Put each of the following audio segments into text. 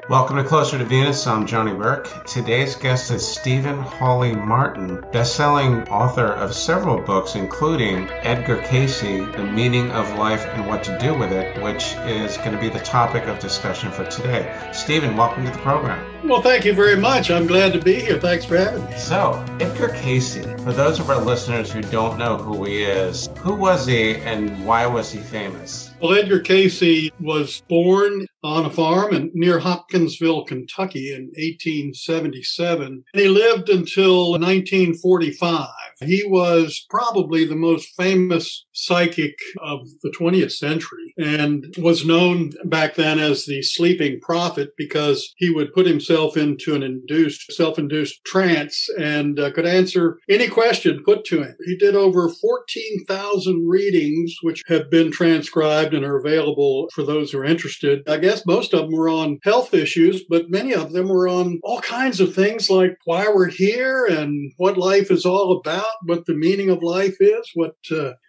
Welcome to Closer to Venus. I'm Johnny Burke. Today's guest is Stephen Hawley Martin, best-selling author of several books, including Edgar Cayce, The Meaning of Life and What to Do with It, which is going to be the topic of discussion for today. Stephen, welcome to the program. Well, thank you very much. I'm glad to be here. Thanks for having me. So, Edgar Cayce, for those of our listeners who don't know who he is, who was he and why was he famous? Well, Edgar Cayce was born on a farm near Hopkinsville, Kentucky in 1877. And he lived until 1945. He was probably the most famous psychic of the 20th century and was known back then as the sleeping prophet because he would put himself into an self-induced trance and could answer any question put to him. He did over 14,000 readings, which have been transcribed and are available for those who are interested. I guess most of them were on health issues, but many of them were on all kinds of things like why we're here and what life is all about, what the meaning of life is,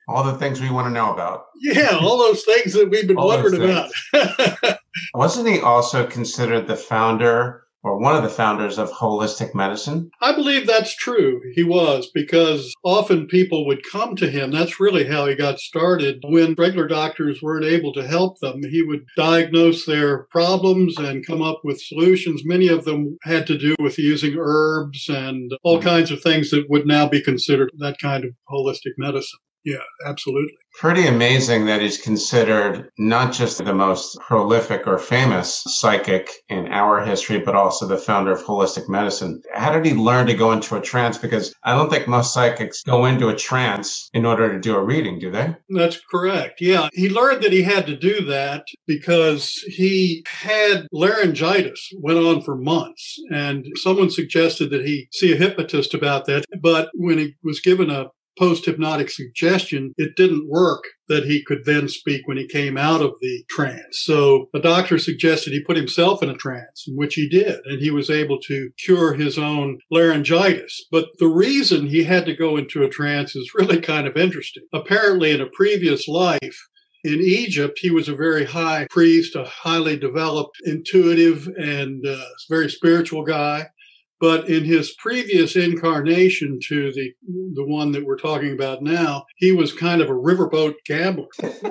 all the things we want to know about. Yeah, all those things that we've been wondering about. Wasn't he also considered the founder or one of the founders of holistic medicine? I believe that's true. He was, because often people would come to him. That's really how he got started. When regular doctors weren't able to help them, he would diagnose their problems and come up with solutions. Many of them had to do with using herbs and all kinds of things that would now be considered that kind of holistic medicine. Yeah, absolutely. Pretty amazing that he's considered not just the most prolific or famous psychic in our history, but also the founder of holistic medicine. How did he learn to go into a trance? Because I don't think most psychics go into a trance in order to do a reading, do they? That's correct. Yeah. He learned that he had to do that because he had laryngitis, went on for months, and someone suggested that he see a hypnotist about that. But when he was given a post-hypnotic suggestion, it didn't work that he could then speak when he came out of the trance. So the doctor suggested he put himself in a trance, which he did, and he was able to cure his own laryngitis. But the reason he had to go into a trance is really kind of interesting. Apparently, in a previous life, in Egypt, he was a very high priest, a highly developed, intuitive, and very spiritual guy. But in his previous incarnation to the one that we're talking about now, he was kind of a riverboat gambler.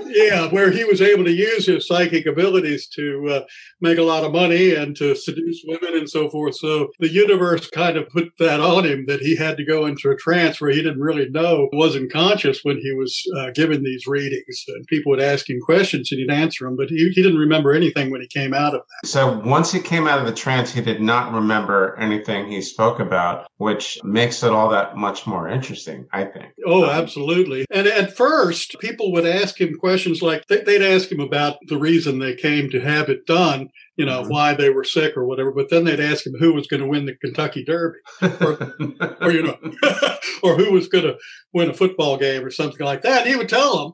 Yeah, where he was able to use his psychic abilities to make a lot of money and to seduce women and so forth. So the universe kind of put that on him that he had to go into a trance where he didn't really know, wasn't conscious when he was giving these readings. And people would ask him questions and he'd answer them, but he didn't remember anything when he came out of that. So once he came out of the trance, he did not remember anything he spoke about, which makes it all that much more interesting, I think. Oh, absolutely. And at first, people would ask him questions like they'd ask him about the reason they came to have it done, why they were sick or whatever. But then they'd ask him who was going to win the Kentucky Derby or or who was going to win a football game or something like that. And he would tell them.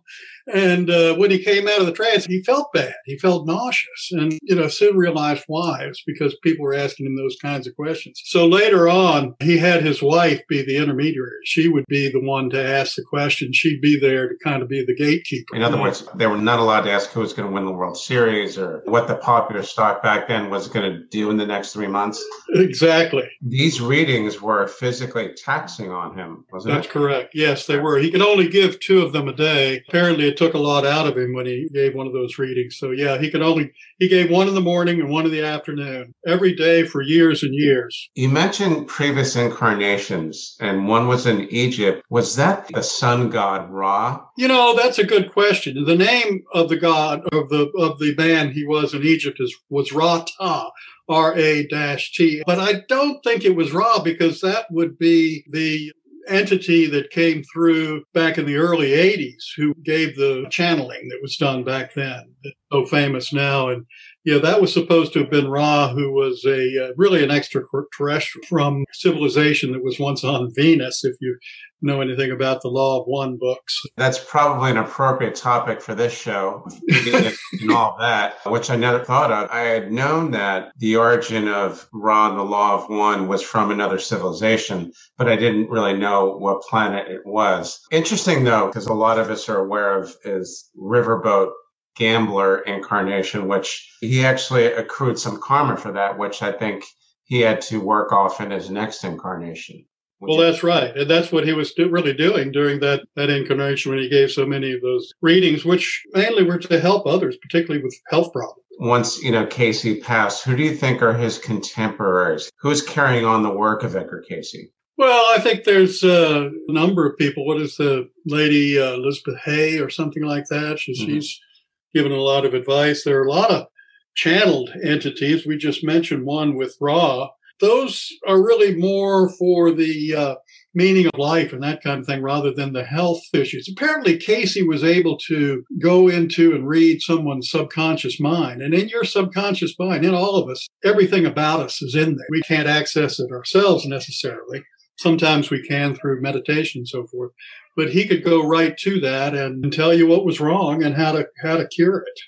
And when he came out of the trance, he felt bad. He felt nauseous and, soon realized why. It's because people were asking him those kinds of questions. So later on, he had his wife be the intermediary. She would be the one to ask the question. She'd be there to kind of be the gatekeeper. In other words, they were not allowed to ask who was going to win the World Series or what the popular stock back then was going to do in the next 3 months. Exactly. These readings were physically taxing on him, wasn't it? That's correct. Yes, they were. He could only give 2 of them a day. Apparently, it took a lot out of him when he gave one of those readings. So yeah, he gave one in the morning and one in the afternoon every day for years and years. You mentioned previous incarnations and one was in Egypt. Was that the sun god Ra? That's a good question. The name of the god of the man he was in Egypt was Ra-Ta. R-A-T. But I don't think it was Ra because that would be the entity that came through back in the early 80s who gave the channeling that was done back then, that's so famous now. And yeah, that was supposed to have been Ra, who was really an extraterrestrial from civilization that was once on Venus, if you know anything about the Law of One books. That's probably an appropriate topic for this show, and all that, which I never thought of. I had known that the origin of Ra and the Law of One was from another civilization, but I didn't really know what planet it was. Interesting, though, because a lot of us are aware of is riverboat gambler incarnation, which he actually accrued some karma for that, which I think he had to work off in his next incarnation. Well, that's right. And that's what he was really doing during that incarnation when he gave so many of those readings, which mainly were to help others, particularly with health problems. Once, Cayce passed, who do you think are his contemporaries? Who's carrying on the work of Edgar Cayce? Well, I think there's a number of people. What is the lady, Elizabeth Hay or something like that? She's given a lot of advice. There are a lot of channeled entities. We just mentioned one with Ra. Those are really more for the meaning of life and that kind of thing rather than the health issues. Apparently, Cayce was able to go into and read someone's subconscious mind. And in your subconscious mind, in all of us, everything about us is in there. We can't access it ourselves necessarily. Sometimes we can through meditation and so forth. But he could go right to that and tell you what was wrong and how to cure it.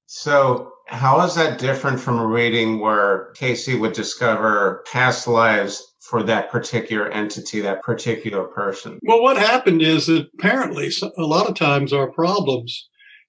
So how is that different from a reading where Cayce would discover past lives for that particular entity, that particular person? Well, what happened is that apparently a lot of times our problems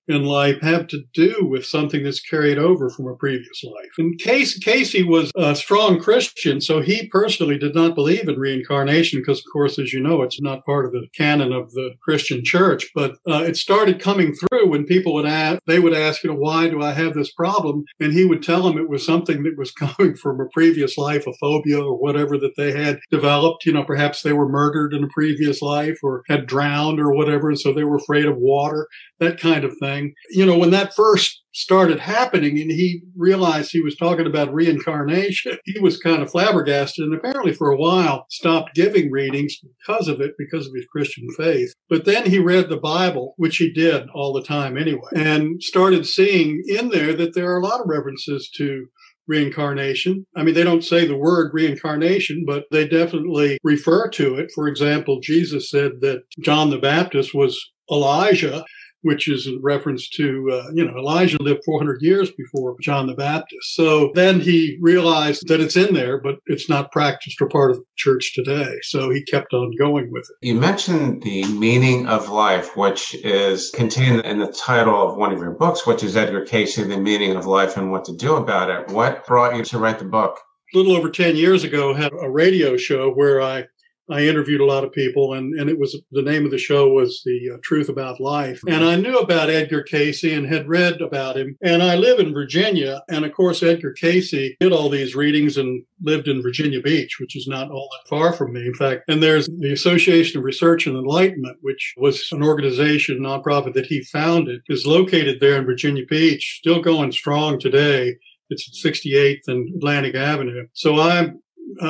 in life have to do with something that's carried over from a previous life. And Cayce was a strong Christian, so he personally did not believe in reincarnation because, of course, as you know, it's not part of the canon of the Christian church. But it started coming through when people would ask, why do I have this problem? And he would tell them it was something that was coming from a previous life, a phobia or whatever that they had developed. Perhaps they were murdered in a previous life or had drowned or whatever, and so they were afraid of water, that kind of thing. When that first started happening and he realized he was talking about reincarnation, he was kind of flabbergasted and apparently for a while stopped giving readings because of his Christian faith. But then he read the Bible, which he did all the time anyway, and started seeing in there that there are a lot of references to reincarnation. I mean, they don't say the word reincarnation, but they definitely refer to it. For example, Jesus said that John the Baptist was Elijah, which is in reference to, Elijah lived 400 years before John the Baptist. So then he realized that it's in there, but it's not practiced or part of the church today. So he kept on going with it. You mentioned the meaning of life, which is contained in the title of one of your books, which is Edgar Cayce, The Meaning of Life and What to Do About It. What brought you to write the book? A little over 10 years ago, I had a radio show where I interviewed a lot of people, and it was, the name of the show was The Truth About Life. And I knew about Edgar Cayce and had read about him. And I live in Virginia. And of course, Edgar Cayce did all these readings and lived in Virginia Beach, which is not all that far from me, in fact. And there's the Association of Research and Enlightenment, which was an organization, nonprofit that he founded, is located there in Virginia Beach, still going strong today. It's at 68th and Atlantic Avenue. So I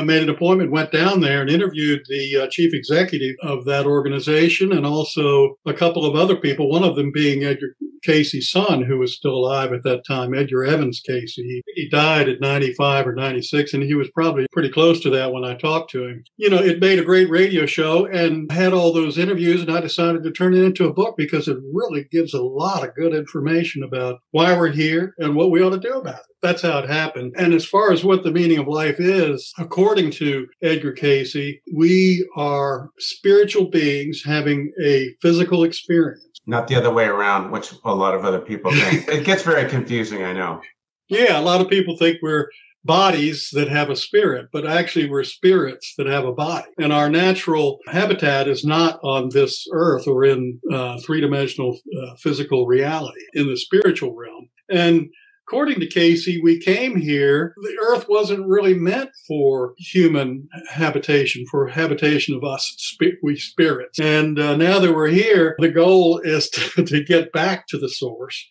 made an appointment, went down there and interviewed the chief executive of that organization and also a couple of other people, one of them being Edgar Cayce's son, who was still alive at that time, Edgar Evans Cayce. He died at 95 or 96, and he was probably pretty close to that when I talked to him. It made a great radio show and had all those interviews, and I decided to turn it into a book because it really gives a lot of good information about why we're here and what we ought to do about it. That's how it happened. And as far as what the meaning of life is, according to Edgar Cayce, we are spiritual beings having a physical experience. Not the other way around, which a lot of other people think. It gets very confusing, I know. Yeah, a lot of people think we're bodies that have a spirit, but actually we're spirits that have a body. And our natural habitat is not on this earth or in three-dimensional physical reality, in the spiritual realm. And according to Cayce, we came here. The earth wasn't really meant for human habitation, for habitation of us, we spirits. And now that we're here, the goal is to get back to the source.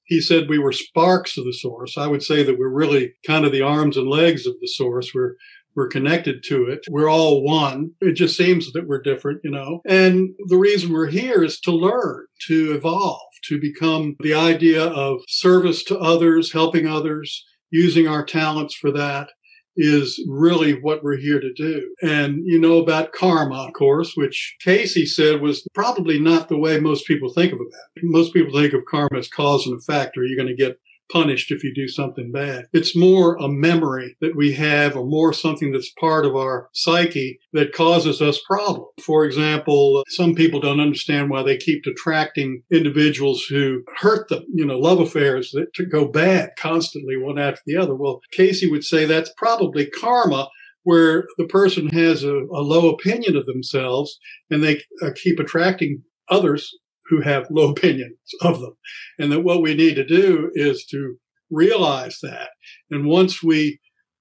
He said we were sparks of the source. I would say that we're really kind of the arms and legs of the source. We're connected to it. We're all one. It just seems that we're different, And the reason we're here is to learn, to evolve, to become the idea of service to others, helping others, using our talents for that is really what we're here to do. And you know about karma, of course, which Cayce said was probably not the way most people think of it. Most people think of karma as cause and effect, or you're going to get punished if you do something bad. It's more a memory that we have, or more something that's part of our psyche that causes us problems. For example, some people don't understand why they keep attracting individuals who hurt them, love affairs that go bad constantly one after the other. Well, Cayce would say that's probably karma, where the person has a low opinion of themselves and they keep attracting others who have low opinions of them. And that what we need to do is to realize that. And once we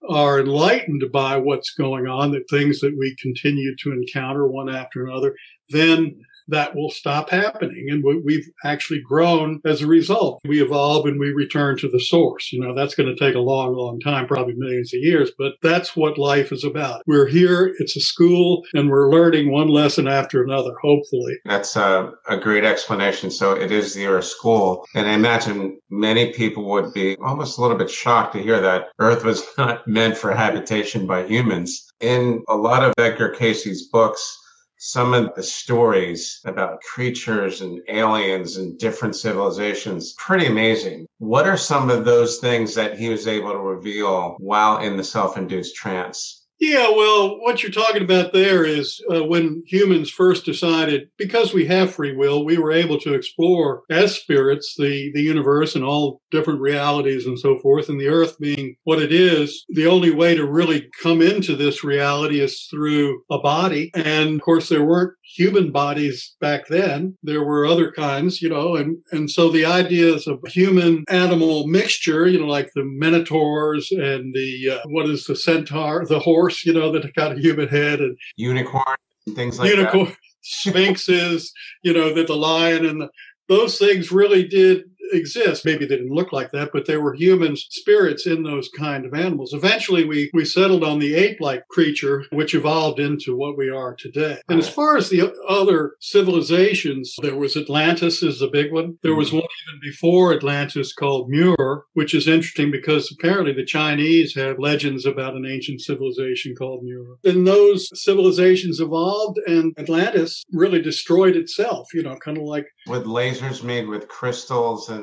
are enlightened by what's going on, the things that we continue to encounter one after another, then that will stop happening. And we've actually grown as a result. We evolve and we return to the source. That's going to take a long, long time, probably millions of years, but that's what life is about. We're here, it's a school, and we're learning one lesson after another, hopefully. That's a great explanation. So it is your school. And I imagine many people would be almost a little bit shocked to hear that Earth was not meant for habitation by humans. In a lot of Edgar Cayce's books, some of the stories about creatures and aliens and different civilizations, pretty amazing. What are some of those things that he was able to reveal while in the self-induced trance? Yeah, well, what you're talking about there is when humans first decided, because we have free will, we were able to explore as spirits the universe and all different realities and so forth. And the Earth being what it is, the only way to really come into this reality is through a body. And of course, there weren't human bodies back then. There were other kinds, and so the ideas of human animal mixture, like the minotaurs and the centaur, the horse, that got a human head, and unicorn and things like that. Sphinxes, that the lion and those things really did exist. Maybe they didn't look like that, but there were human spirits in those kind of animals. Eventually, we settled on the ape-like creature, which evolved into what we are today. And as far as the other civilizations, there was Atlantis is the big one. There was one even before Atlantis called Muir, which is interesting because apparently the Chinese have legends about an ancient civilization called Muir. And those civilizations evolved, and Atlantis really destroyed itself, kind of like with lasers made with crystals and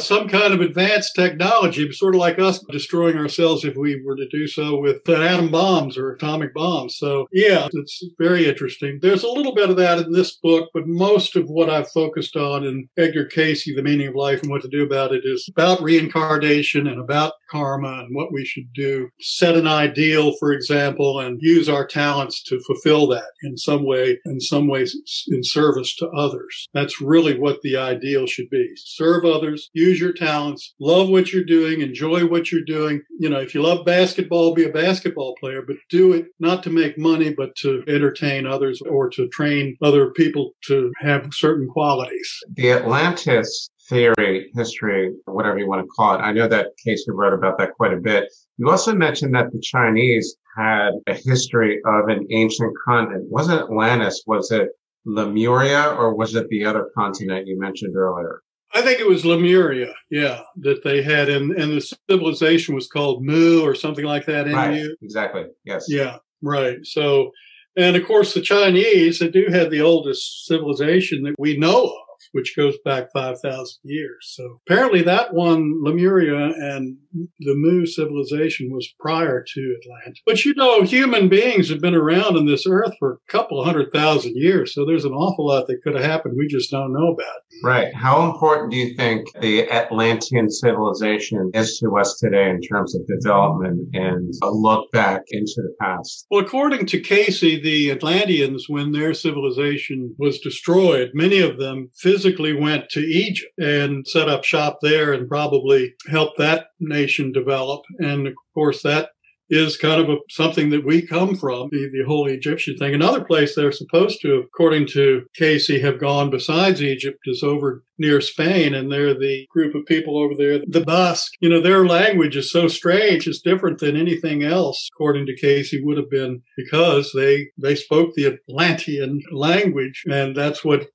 some kind of advanced technology, sort of like us destroying ourselves if we were to do so with atom bombs or atomic bombs. So it's very interesting. There's a little bit of that in this book, but most of what I've focused on in Edgar Cayce, The Meaning of Life and What to Do About It, is about reincarnation and about karma and what we should do. Set an ideal, for example, and use our talents to fulfill that in some way, in service to others. That's really what the ideal should be. Serve others, use your talents, love what you're doing, enjoy what you're doing. If you love basketball, be a basketball player, but do it not to make money, but to entertain others or to train other people to have certain qualities. The Atlantis theory, history, whatever you want to call it, I know that Cayce wrote about that quite a bit. You also mentioned that the Chinese had a history of an ancient continent. Wasn't Atlantis, was it Lemuria, or was it the other continent you mentioned earlier? I think it was Lemuria, that they had, and the civilization was called Mu or something like that. Right, exactly, yes. Yeah, right. So, and of course the Chinese, they do have the oldest civilization that we know of, which goes back 5,000 years. So apparently that one, Lemuria and the Mu civilization, was prior to Atlantis. But human beings have been around on this earth for a couple of 100,000 years. So there's an awful lot that could have happened we just don't know about. Right. How important do you think the Atlantean civilization is to us today in terms of development and a look back into the past? Well, according to Cayce, the Atlanteans, when their civilization was destroyed, many of them physically went to Egypt and set up shop there and probably helped that nation develop. And of course, that is kind of something that we come from, the whole Egyptian thing. Another place they're supposed to, according to Cayce, have gone besides Egypt is over near Spain, and they're the group of people over there, the Basque. Their language is so strange, it's different than anything else, according to Cayce, would have been because they spoke the Atlantean language, and that's what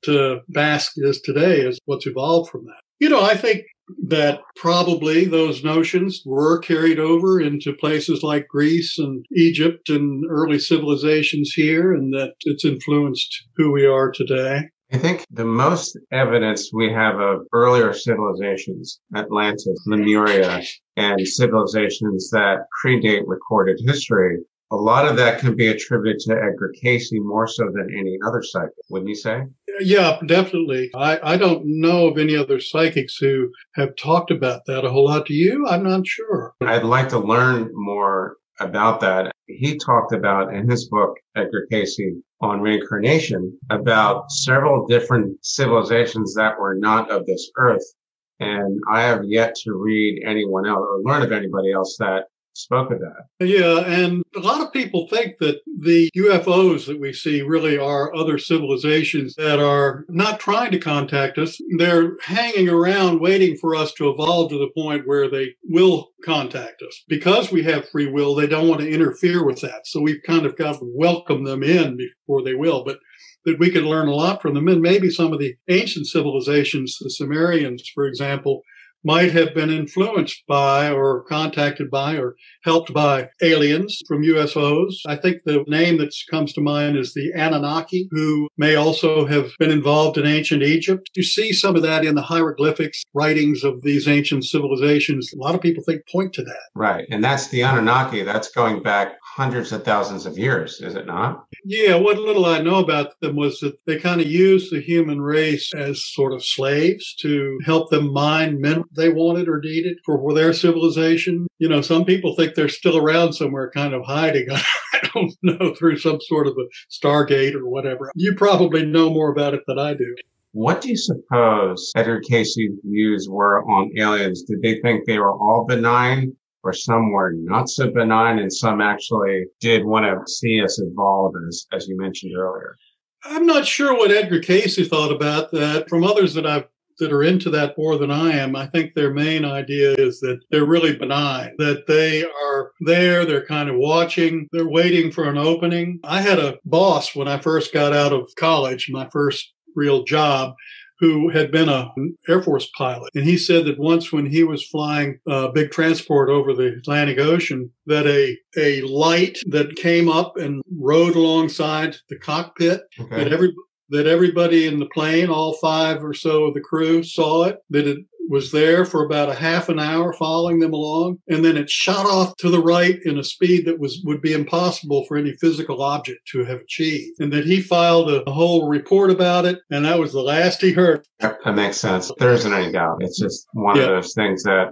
Basque is today, is what's evolved from that. I think that probably those notions were carried over into places like Greece and Egypt and early civilizations here, and that it's influenced who we are today. I think the most evidence we have of earlier civilizations, Atlantis, Lemuria, and civilizations that predate recorded history, a lot of that can be attributed to Edgar Cayce more so than any other psychic, wouldn't you say? Yeah, definitely. I don't know of any other psychics who have talked about that a whole lot. Do you? I'm not sure. I'd like to learn more about that. He talked about in his book, Edgar Cayce, on reincarnation, about several different civilizations that were not of this earth. And I have yet to read anyone else or learn of anybody else that spoke of that. Yeah, and a lot of people think that the UFOs that we see really are other civilizations that are not trying to contact us. They're hanging around waiting for us to evolve to the point where they will contact us. Because we have free will, they don't want to interfere with that. So we've kind of got to welcome them in before they will. But that we can learn a lot from them. And maybe some of the ancient civilizations, the Sumerians, for example, might have been influenced by or contacted by or helped by aliens from UFOs. I think the name that comes to mind is the Anunnaki, who may also have been involved in ancient Egypt. You see some of that in the hieroglyphics writings of these ancient civilizations. A lot of people think point to that. Right. And that's the Anunnaki. That's going back hundreds of thousands of years, is it not? Yeah, what little I know about them was that they kind of used the human race as sort of slaves to help them mine minerals they wanted or needed for their civilization. You know, some people think they're still around somewhere kind of hiding, I don't know, through some sort of a Stargate or whatever. You probably know more about it than I do. What do you suppose Edgar Cayce's views were on aliens? Did they think they were all benign? Or some were not so benign, and some actually did want to see us evolve, as you mentioned earlier? I'm not sure what Edgar Cayce thought about that. From others that are into that more than I am, I think their main idea is that they're really benign, that they are there, they're kind of watching, they're waiting for an opening. I had a boss when I first got out of college, my first real job, who had been an Air Force pilot. And he said that once when he was flying a big transport over the Atlantic Ocean, that a light that came up and rode alongside the cockpit, Okay. that everybody in the plane, all 5 or so of the crew, saw it, that it was there for about a half an hour following them along, and then it shot off to the right in a speed that would be impossible for any physical object to have achieved. And that he filed a whole report about it, and that was the last he heard. That makes sense. There isn't any doubt. It's just one of those things that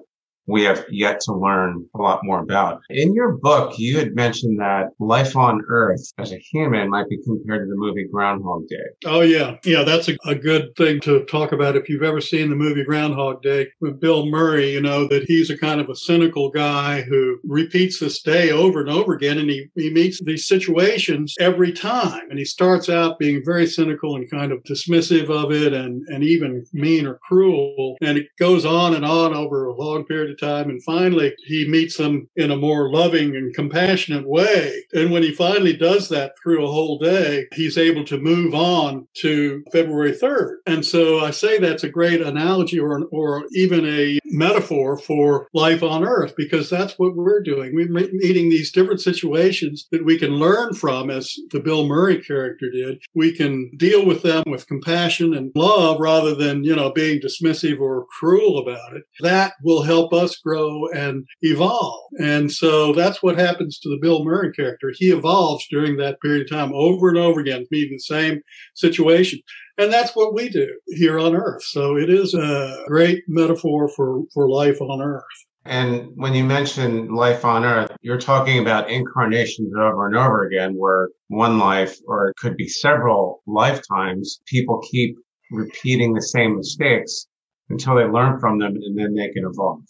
we have yet to learn a lot more about. In your book, you had mentioned that life on Earth as a human might be compared to the movie Groundhog Day. Oh, yeah. Yeah, that's a good thing to talk about. If you've ever seen the movie Groundhog Day with Bill Murray, you know that he's a kind of a cynical guy who repeats this day over and over again, and he meets these situations every time. And he starts out being very cynical and kind of dismissive of it and even mean or cruel. And it goes on and on over a long period of time. And finally, he meets them in a more loving and compassionate way. And when he finally does that through a whole day, he's able to move on to February 3rd. And so I say that's a great analogy or even a metaphor for life on Earth, because that's what we're doing. We're meeting these different situations that we can learn from, as the Bill Murray character did. We can deal with them with compassion and love rather than, being dismissive or cruel about it. That will help us grow and evolve. And so that's what happens to the Bill Murray character. He evolves during that period of time over and over again, meeting the same situation. And that's what we do here on Earth. So it is a great metaphor for life on Earth. And when you mention life on Earth, you're talking about incarnations over and over again, where one life, or it could be several lifetimes, people keep repeating the same mistakes until they learn from them, and then they can evolve.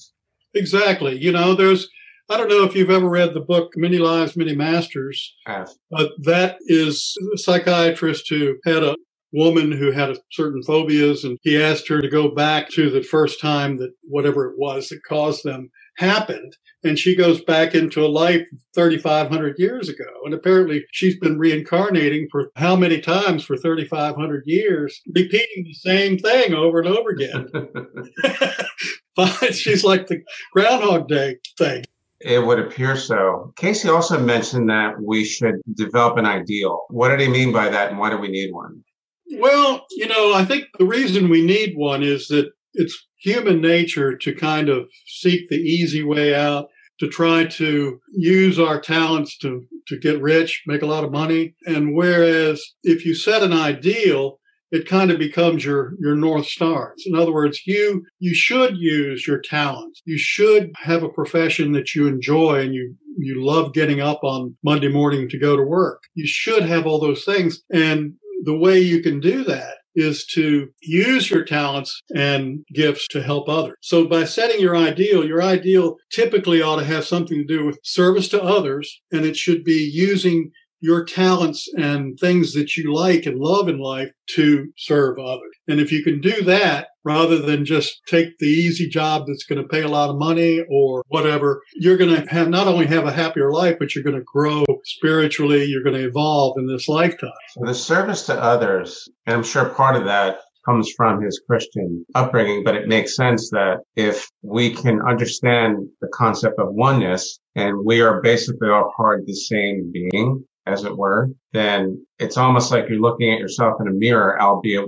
Exactly. I don't know if you've ever read the book Many Lives, Many Masters, but that is a psychiatrist who had a woman who had certain phobias, and he asked her to go back to the first time that whatever it was that caused them happened. And she goes back into a life 3,500 years ago. And apparently she's been reincarnating for how many times for 3,500 years, repeating the same thing over and over again. She's like the Groundhog Day thing. It would appear so. Cayce also mentioned that we should develop an ideal. What did he mean by that, and why do we need one? Well, I think the reason we need one is that it's human nature to kind of seek the easy way out, to try to use our talents to get rich, make a lot of money. And whereas if you set an ideal, it kind of becomes your North Stars. In other words, you should use your talents. You should have a profession that you enjoy and you love getting up on Monday morning to go to work. You should have all those things. And the way you can do that is to use your talents and gifts to help others. So by setting your ideal typically ought to have something to do with service to others, and it should be using your talents and things that you like and love in life to serve others. And if you can do that, rather than just take the easy job that's going to pay a lot of money or whatever, you're going to have not only have a happier life, but you're going to grow spiritually. You're going to evolve in this lifetime. So the service to others, and I'm sure part of that comes from his Christian upbringing, but it makes sense that if we can understand the concept of oneness and we are basically all part of the same being, as it were, then it's almost like you're looking at yourself in a mirror, albeit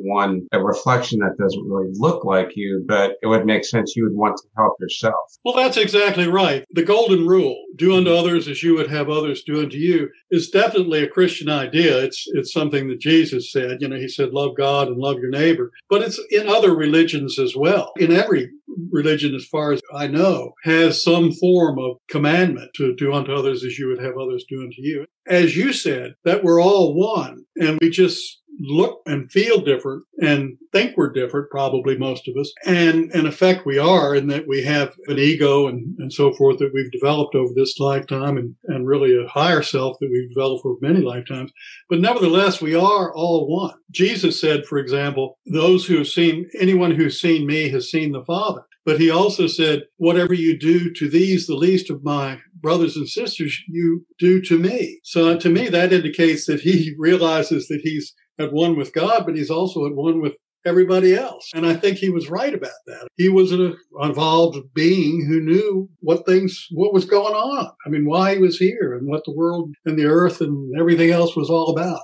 a reflection that doesn't really look like you, but it would make sense you would want to help yourself. Well, that's exactly right. The golden rule, do unto others as you would have others do unto you, is definitely a Christian idea. It's something that Jesus said. He said, love God and love your neighbor. But it's in other religions as well. In every religion, as far as I know, has some form of commandment to do unto others as you would have others do unto you. As you said, that we're all one, and we just look and feel different and think we're different, probably most of us. And in effect, we are, in that we have an ego and so forth that we've developed over this lifetime and really a higher self that we've developed over many lifetimes. But nevertheless, we are all one. Jesus said, for example, anyone who's seen me has seen the Father. But he also said, whatever you do to these, the least of my brothers and sisters, you do to me. So to me, that indicates that he realizes that he's at one with God, but he's also at one with everybody else. And I think he was right about that. He was an evolved being who knew what was going on. I mean, why he was here and what the world and the earth and everything else was all about.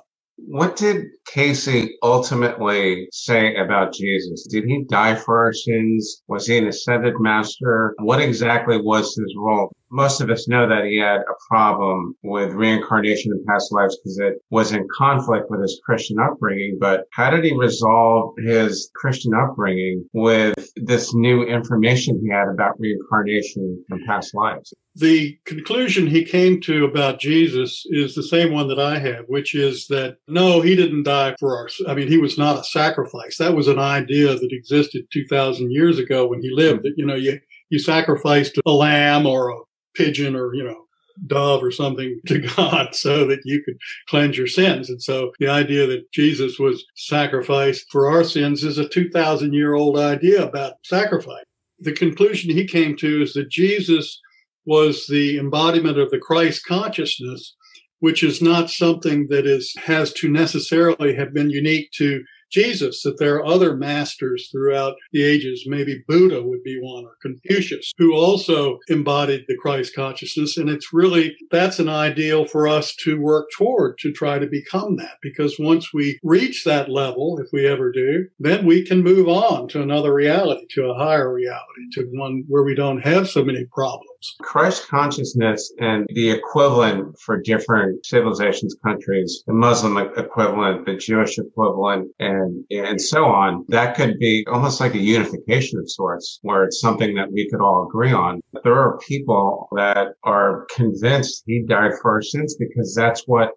What did Cayce ultimately say about Jesus? Did he die for our sins? Was he an ascended master? What exactly was his role? Most of us know that he had a problem with reincarnation in past lives because it was in conflict with his Christian upbringing. But how did he resolve his Christian upbringing with this new information he had about reincarnation in past lives? The conclusion he came to about Jesus is the same one that I have, which is that, no, he didn't die for us. I mean, he was not a sacrifice. That was an idea that existed 2,000 years ago when he lived, that, you sacrificed a lamb or a pigeon or, dove or something to God so that you could cleanse your sins. And so the idea that Jesus was sacrificed for our sins is a 2,000-year-old idea about sacrifice. The conclusion he came to is that Jesus was the embodiment of the Christ consciousness, which is not something that has to necessarily have been unique to Jesus, that there are other masters throughout the ages. Maybe Buddha would be one, or Confucius, who also embodied the Christ consciousness. And that's an ideal for us to work toward, to try to become that. Because once we reach that level, if we ever do, then we can move on to another reality, to a higher reality, to one where we don't have so many problems. Christ consciousness and the equivalent for different civilizations, countries, the Muslim equivalent, the Jewish equivalent, and so on, that could be almost like a unification of sorts, where it's something that we could all agree on. But there are people that are convinced he died for our sins because that's what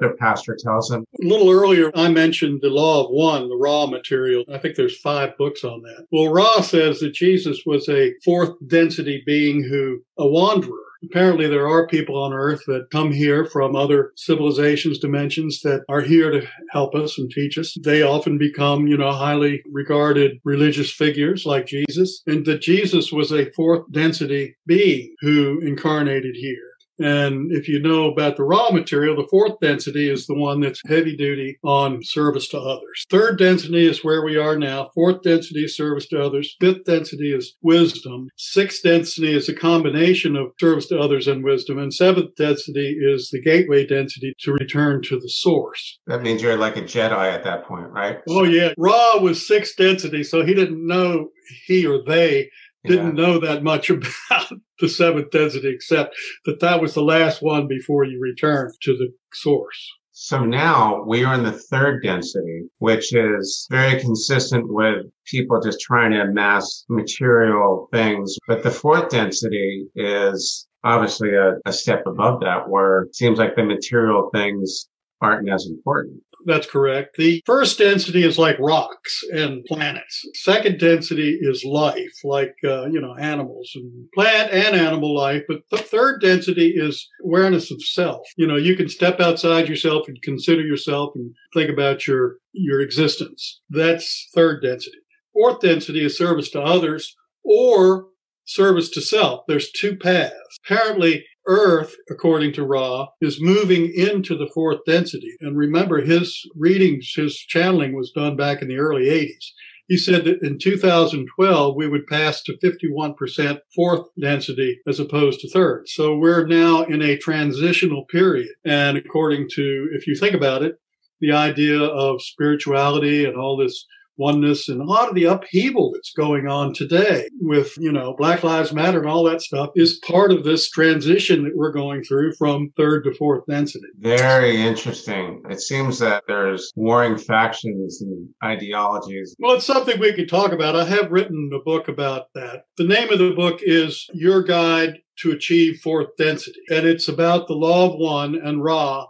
their pastor tells them. A little earlier, I mentioned the law of one, the Ra material. I think there's 5 books on that. Well, Ra says that Jesus was a fourth density being a wanderer. Apparently, there are people on Earth that come here from other civilizations, dimensions, that are here to help us and teach us. They often become, highly regarded religious figures like Jesus, and that Jesus was a fourth density being who incarnated here. And if you know about the raw material, the fourth density is the one that's heavy duty on service to others. Third density is where we are now. Fourth density is service to others. Fifth density is wisdom. Sixth density is a combination of service to others and wisdom. And seventh density is the gateway density to return to the source. That means you're like a Jedi at that point, right? Oh, yeah. Ra was sixth density, so he didn't know, he or they didn't know that much about the seventh density, except that was the last one before you return to the source. So now we are in the third density, which is very consistent with people just trying to amass material things. But the fourth density is obviously a step above that, where it seems like the material things aren't as important. That's correct. The first density is like rocks and planets. Second density is life, like, animals and plant and animal life. But the third density is awareness of self. You can step outside yourself and consider yourself and think about your existence. That's third density. Fourth density is service to others or service to self. There's two paths. Apparently, Earth, according to Ra, is moving into the fourth density. And remember, his readings, his channeling was done back in the early 80s. He said that in 2012, we would pass to 51% fourth density as opposed to third. So we're now in a transitional period. And according to, if you think about it, the idea of spirituality and all this oneness and a lot of the upheaval that's going on today with, Black Lives Matter and all that stuff is part of this transition that we're going through from third to fourth density. Very interesting. It seems that there's warring factions and ideologies. Well, it's something we could talk about. I have written a book about that. The name of the book is Your Guide to Achieve Fourth Density. And it's about the law of one and Ra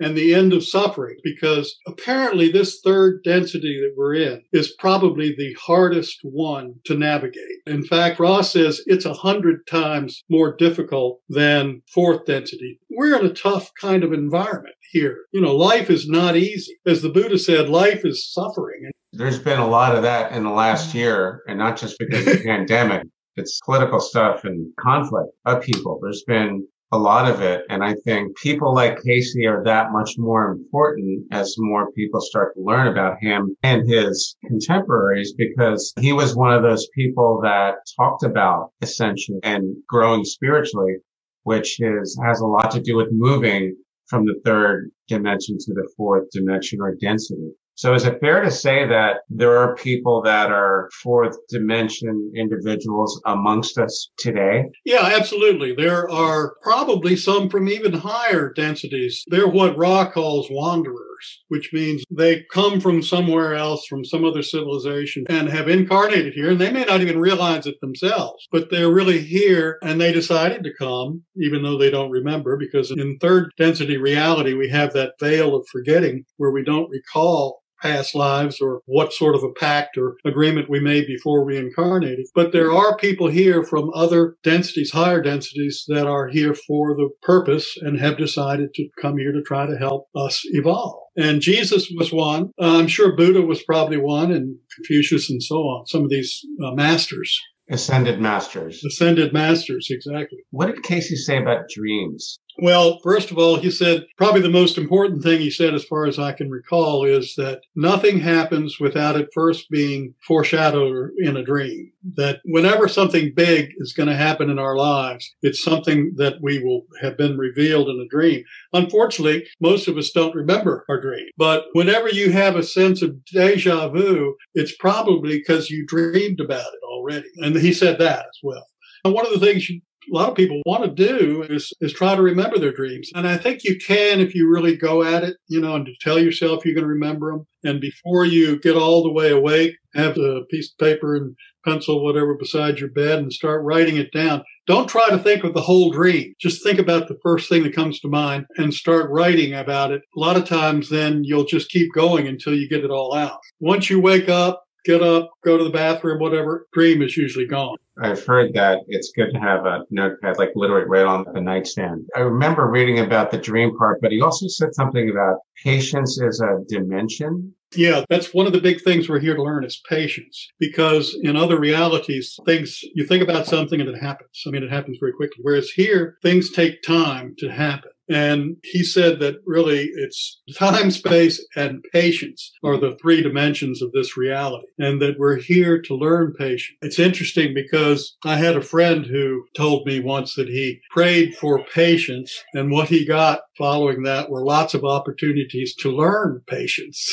and the end of suffering, because apparently this third density that we're in is probably the hardest one to navigate. In fact, Ross says it's 100 times more difficult than fourth density. We're in a tough kind of environment here. Life is not easy. As the Buddha said, life is suffering. There's been a lot of that in the last year, and not just because of the pandemic. It's political stuff and conflict, upheaval. There's been a lot of it. And I think people like Cayce are that much more important as more people start to learn about him and his contemporaries, because he was one of those people that talked about ascension and growing spiritually, which has a lot to do with moving from the third dimension to the fourth dimension or density. So is it fair to say that there are people that are fourth dimension individuals amongst us today? Yeah, absolutely. There are probably some from even higher densities. They're what Ra calls wanderers, which means they come from somewhere else, from some other civilization, and have incarnated here. And they may not even realize it themselves, but they're really here and they decided to come, even though they don't remember, because in third density reality, we have that veil of forgetting where we don't recall past lives or what sort of a pact or agreement we made before we incarnated. But there are people here from other densities, higher densities, that are here for the purpose and have decided to come here to try to help us evolve. And Jesus was one. I'm sure Buddha was probably one, and Confucius and so on, some of these masters. Ascended masters. Ascended masters, exactly. What did Cayce say about dreams? Well, first of all, he said probably the most important thing he said, as far as I can recall, is that nothing happens without it first being foreshadowed in a dream. That whenever something big is going to happen in our lives, it's something that we will have been revealed in a dream. Unfortunately, most of us don't remember our dream. But whenever you have a sense of deja vu, it's probably because you dreamed about it already. And he said that as well. And one of the things a lot of people want to do is try to remember their dreams. And I think you can if you really go at it, and to tell yourself you're going to remember them. And before you get all the way awake, have a piece of paper and pencil, whatever, beside your bed and start writing it down. Don't try to think of the whole dream. Just think about the first thing that comes to mind and start writing about it. A lot of times then you'll just keep going until you get it all out. Once you wake up, get up, go to the bathroom, whatever, dream is usually gone. I've heard that it's good to have a notepad, like literally right on the nightstand. I remember reading about the dream part, but he also said something about patience is a dimension. Yeah, that's one of the big things we're here to learn is patience. Because in other realities, you think about something and it happens. I mean, it happens very quickly. Whereas here, things take time to happen. And he said that really it's time, space, and patience are the three dimensions of this reality, and that we're here to learn patience. It's interesting because I had a friend who told me once that he prayed for patience, and what he got following that were lots of opportunities to learn patience.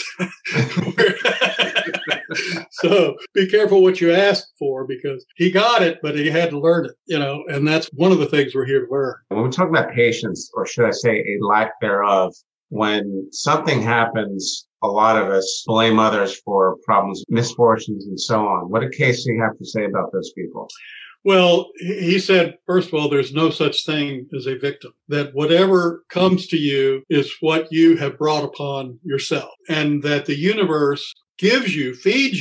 So be careful what you ask for, because he got it, but he had to learn it, and that's one of the things we're here to learn. When we talk about patience, or should I say a lack thereof, when something happens, a lot of us blame others for problems, misfortunes, and so on. What did Cayce have to say about those people? Well, he said, first of all, there's no such thing as a victim, that whatever comes to you is what you have brought upon yourself, and that the universe feeds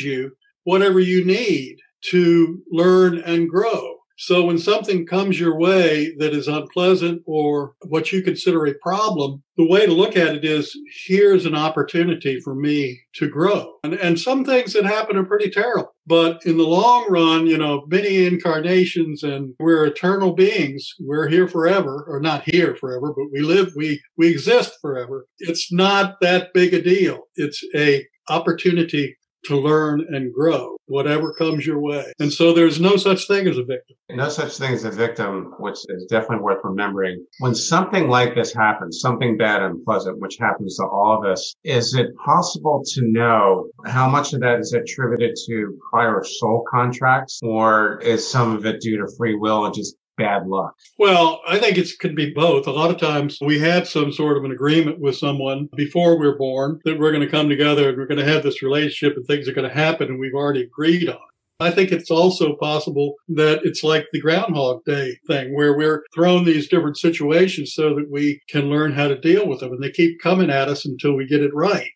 you whatever you need to learn and grow. So when something comes your way that is unpleasant or what you consider a problem, the way to look at it is, here's an opportunity for me to grow. And some things that happen are pretty terrible. But in the long run, many incarnations, and we're eternal beings. We're here forever, or not here forever, but we exist forever. It's not that big a deal. It's a opportunity to learn and grow, whatever comes your way. And so there's no such thing as a victim. No such thing as a victim, which is definitely worth remembering. When something like this happens, something bad and unpleasant, which happens to all of us, is it possible to know how much of that is attributed to prior soul contracts, or is some of it due to free will and just bad luck? Well, I think it could be both. A lot of times we had some sort of an agreement with someone before we were born that we're going to come together and we're going to have this relationship and things are going to happen, and we've already agreed on. I think it's also possible that it's like the Groundhog Day thing, where we're thrown these different situations so that we can learn how to deal with them. And they keep coming at us until we get it right.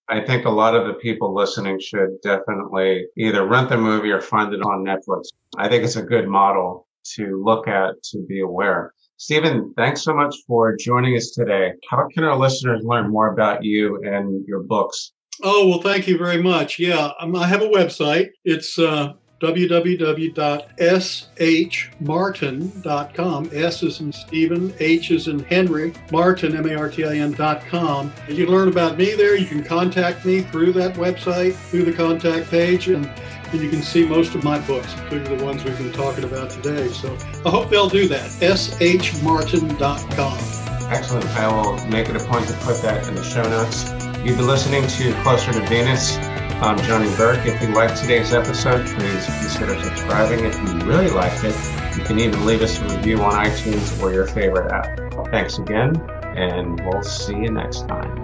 I think a lot of the people listening should definitely either rent the movie or find it on Netflix. I think it's a good model to look at, to be aware. Stephen, thanks so much for joining us today. How can our listeners learn more about you and your books? Oh, well, thank you very much. Yeah, I have a website. It's www.shmartin.com. S is in Stephen, H is in Henry, Martin, Martin.com. You can learn about me there. You can contact me through that website, through the contact page, and you can see most of my books, including the ones we've been talking about today. So I hope they'll do that. shmartin.com. Excellent. I will make it a point to put that in the show notes. You've been listening to Closer to Venus. I'm Johnny Burke. If you liked today's episode, please consider subscribing. If you really liked it, you can even leave us a review on iTunes or your favorite app. Thanks again, and we'll see you next time.